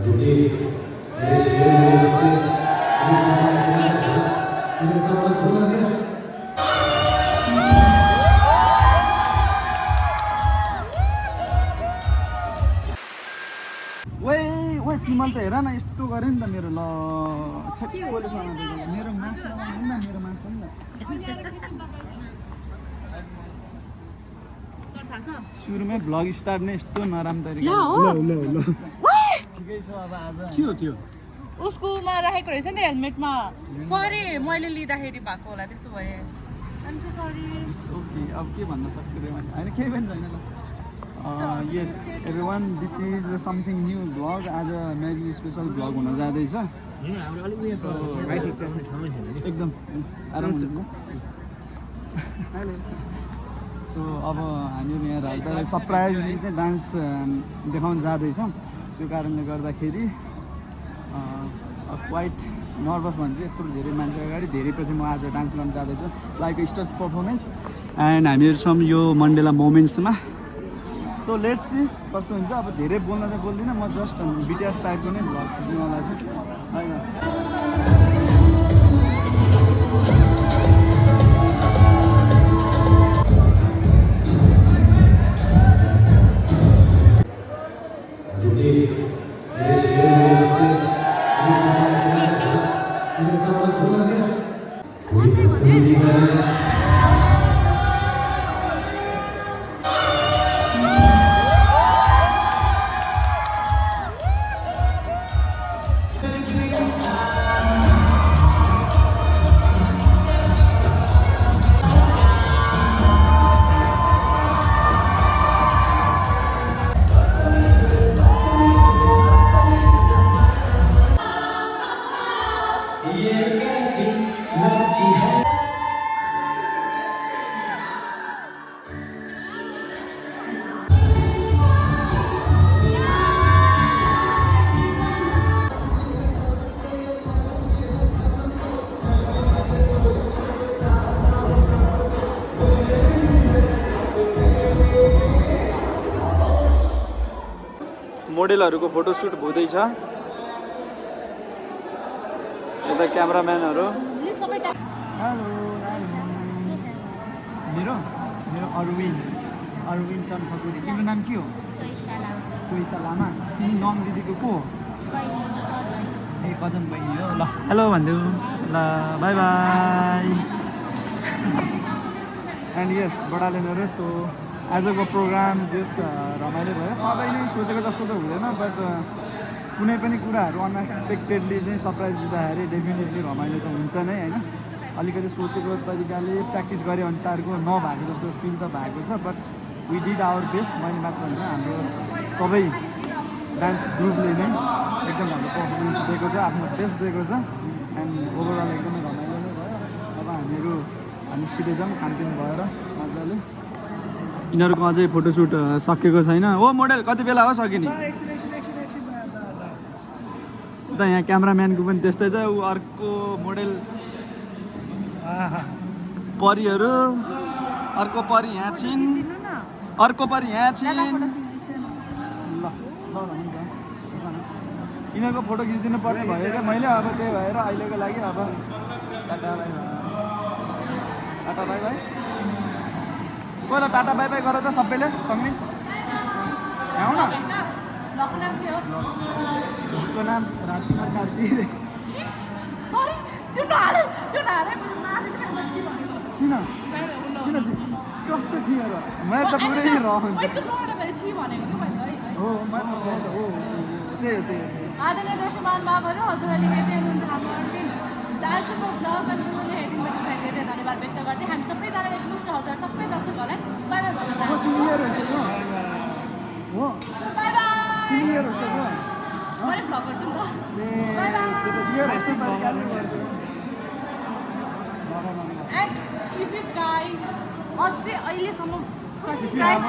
तिमीले त हेर न यस्तो गऱ्यो नि त मेरो ल छ्याक्कै बोलेसँग मेरो मार्क्स लगाउनु न मेरो मार्क्स नि त सुरुमै भ्लग स्टार्ट नै यस्तो नराम्रो तरिका ल ठिकै छ अब आज के हो त्यो उसकोमा राखेको रहेछ नि हेलमेटमा सरी मैले लिँदाखेरि भएको होला त्यसो भए आइम सो सरी ओके अब के भन्न सक्छु रे मैले हैन केही पनि छैन ल yes everyone this is something new vlog आज म्याजिक स्पेशल भ्लग हुन जाँदैछ एकदम आराम हुन्छ सो अब हामीहरू यहाँ राइटरलाई सरप्राइजली चाहिँ डान्स देखाउन जाँदैछौँ त्यो कारणले गर्दाखेरि क्वाइट नर्भस भन्छु यत्रो धेरै मान्छे अगाडि धेरै पछि म आज डान्स गर्न जाँदैछु लाइक स्टेज पर्फर्मेन्स एन्ड हामीहरू छौँ यो मन्डेला मोमेन्ट्समा सो लेट्स सी कस्तो हुन्छ अब धेरै बोल्न चाहिँ बोल्दिनँ म जस्ट बिटिएस टाइपको नै भ्लग खिच्नुवाला छु होइन मोडेलहरूको फोटोसुट हुँदैछ यता क्यामेराम्यानहरू मेरो अरविन चन्फकुरी तिम्रो नाम के हो सोइसा लामा तिमी नङ दिदीको को हो ए कजन बहिनी हो ल हेलो भनिदेऊ ल बाई बाई एन्ड यस बडालेनहरू सो आजको प्रोग्राम जस रमाइलो भयो सधैँ नै सोचेको जस्तो त हुँदैन बट कुनै पनि कुराहरू अनएक्सपेक्टेडली चाहिँ सरप्राइज दिँदाखेरि डेफिनेटली रमाइलो त हुन्छ नै होइन अलिकति सोचेको तरिकाले प्र्याक्टिस गरे अनुसारको नभएको जस्तो फिल त भएको छ but we did our best मैले मात्र होइन हाम्रो सबै डान्स ग्रुपले नै एकदम हाम्रो पर्फर्मेन्स दिएको छ आफ्नो बेस्ट दिएको छ एन्ड ओभरअल एकदमै रमाइलो नै भयो अब हामीहरू निस्किँदै जाउँ खानपिन भएर मजाले यिनीहरूको अझै फोटोसुट सकेको छैन हो मोडेल कति बेला हो सकिने त यहाँ क्यामेराम्यानको पनि त्यस्तै छ ऊ अर्को मोडेल परिहरू अर्को परि यहाँ छिन् अर्को परि यहाँ छिन् ल हुन्छ यिनीहरूको फोटो खिचिदिनु पर्ने भयो क्या मैले अब त्यही भएर अहिलेको लागि अब टाटा बाई गएर टाटा बाई बाई गर त सबैले सँगै यहाँ न उसको नाम राजकुमार कार्ती रे किन कस्तो थियो र मैले त पुरै रह हुन्छ हो त्यही हो आदरणीय दर्शकमान बाबुहरू हजुरहरूले हेर्दै हुनुहुन्छ हाम्रो अर्को दाजुको भ्लग अनि उनीहरूले हेरिदिनुमा चाहिँ धेरै धन्यवाद व्यक्त गर्दै हामी सबैजनाले एकमुष्ट हजुर सबै दर्शकहरूलाई बाई बाई भन्न चाहन्छु बाई बाई मैले भ्लग गर्छु नि त by bye and if you guys अझै अहिलेसम्म subscribe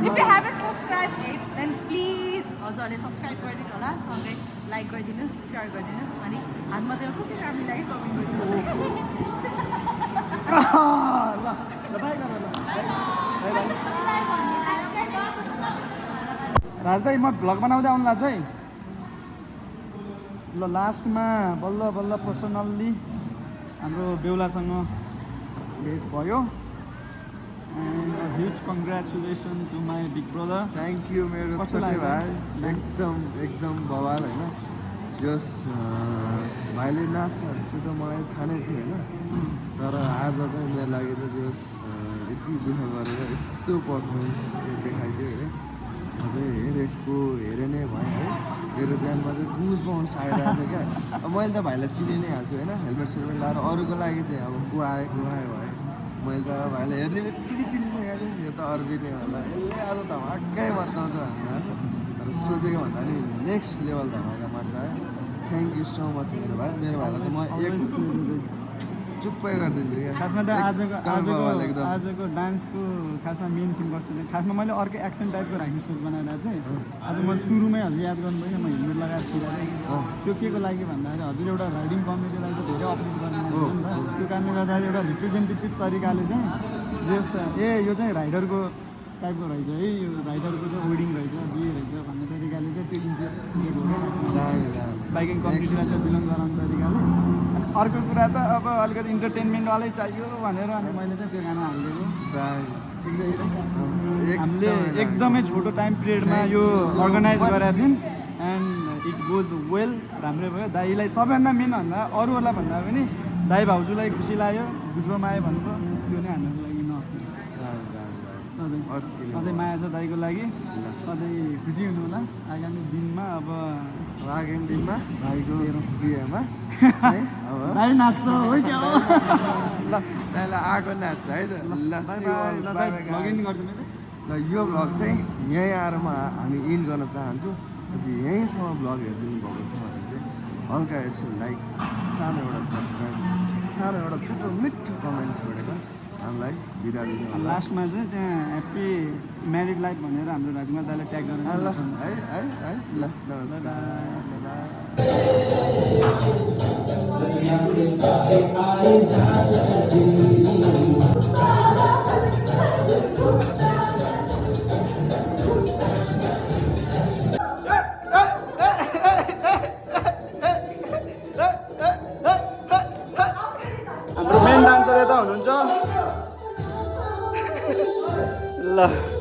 if you haven't subscribed yet then please हजुरहरूले सब्सक्राइब गरिदिनु होला सँगै लाइक गरिदिनुहोस् सेयर गरिदिनुहोस् अनि हातमा त्यो कुन चाहिँ हामीलाई कमेन्ट गरिदिनु राजदाई म भ्लग बनाउँदै आउनु लाग्छ है ल लास्टमा बल्ल बल्ल पर्सनल्ली हाम्रो बेहुलासँग भेट भयो and huge congratulation to my big brother thank you मेरो कस्तो छोटे लाग्यो? भाइ एकदम बवाल होइन जस भाइले नाच्छ त्यो त मलाई थाहा नै थियो होइन तर आज चाहिँ मेरो लागि चाहिँ जस यति दुःख गरेर यस्तो पर्फर्मेन्स देखाइदियो अरे म चाहिँ हेरे नै भएँ है मेरो ज्यानमा चाहिँ गुज बाउन्स आइरहेको थियो क्या अब मैले त भाइलाई चिनि नै हाल्छु होइन हेलमेट सेलमेट लाएर अरूको लागि चाहिँ अब को आयो भए मैले त भाइलाई हेर्ने बित्तिकै चिनिसकेको थिएँ यो त अर्बिट नै होला यसले आज धमाकै मचाउँछ भनेर तर सोचेको भन्दा नि नेक्स्ट लेभल धमाका मचायो थ्याङ्क यू सो मच मेरो भाइलाई त म एक चुप्पै गरिदिन्छु क्या खासमा त बवाल एकदम आजको डान्सको खासमा मेन थिम कस्तो थियो खासमा मैले अर्कै एक्सन टाइपको राख्ने सोच बनाएर चाहिँ आज म सुरुमै हजुर याद गर्नु भएन म हेलमेट लगाएर छिराएँ त्यो के को लागि भन्दाखेरि हजुर एउटा राइडिङ कम्युनिटीलाई चाहिँ धेरै अप्रिट गर्ने मान्छे हो नि त त्यो कारणले गर्दाखेरि एउटा रिप्रेजेन्टेटिभ तरिकाले चाहिँ जस यो चाहिँ राइडरको टाइपको रहेछ है यो राइडरको चाहिँ वेडिङ रहेछ बिहे रहेछ भन्ने तरिकाले चाहिँ त्यो बाइकिङ कम्युनिटीलाई चाहिँ बिलोङ गराउने तरिकाले अनि अर्को कुरा त अब अलिकति इन्टरटेनमेन्टवालै चाहियो भनेर अनि मैले चाहिँ त्यो गाना हालिदिएको हामीले एकदमै छोटो टाइम पिरियडमा यो अर्गनाइज गरेका थियौँ एन्ड इट गोज वेल राम्रै भयो दाईलाई सबैभन्दा मेन भन्दा अरूहरूलाई भन्दा पनि दाई भाउजूलाई खुसी लाग्यो गुजबमा आयो भन्नुभयो त्यो नै हाम्रो लागि नहोस् सधैँ माया छ दाईको लागि सधैँ खुसी हुनु होला आगामी दिनमा अब भाइको बिहेमा दाई नाच्छ हो क्या हो ल त्यसलाई आएको नाच्छ है त लगइन गरिदिनु ल यो भ्लग चाहिँ यहीँ आएर हामी इन्ड गर्न चाहन्छु यदि यहीँसम्म भ्लग हेरिदिनु भएको छ भने चाहिँ हल्का यसो लाइक सानो एउटा सब्सक्राइब सानो एउटा छोटो मिठो कमेन्ट छोडेर हामीलाई बिदा दिनु होला लास्टमा चाहिँ त्यहाँ ह्याप्पी म्यारिड लाइफ भनेर हाम्रो राजकुमार दाईलाई ट्याग गरेर ल है ल नमस्कार हाम्रो मेन डान्सर यता हुनुहुन्छ ल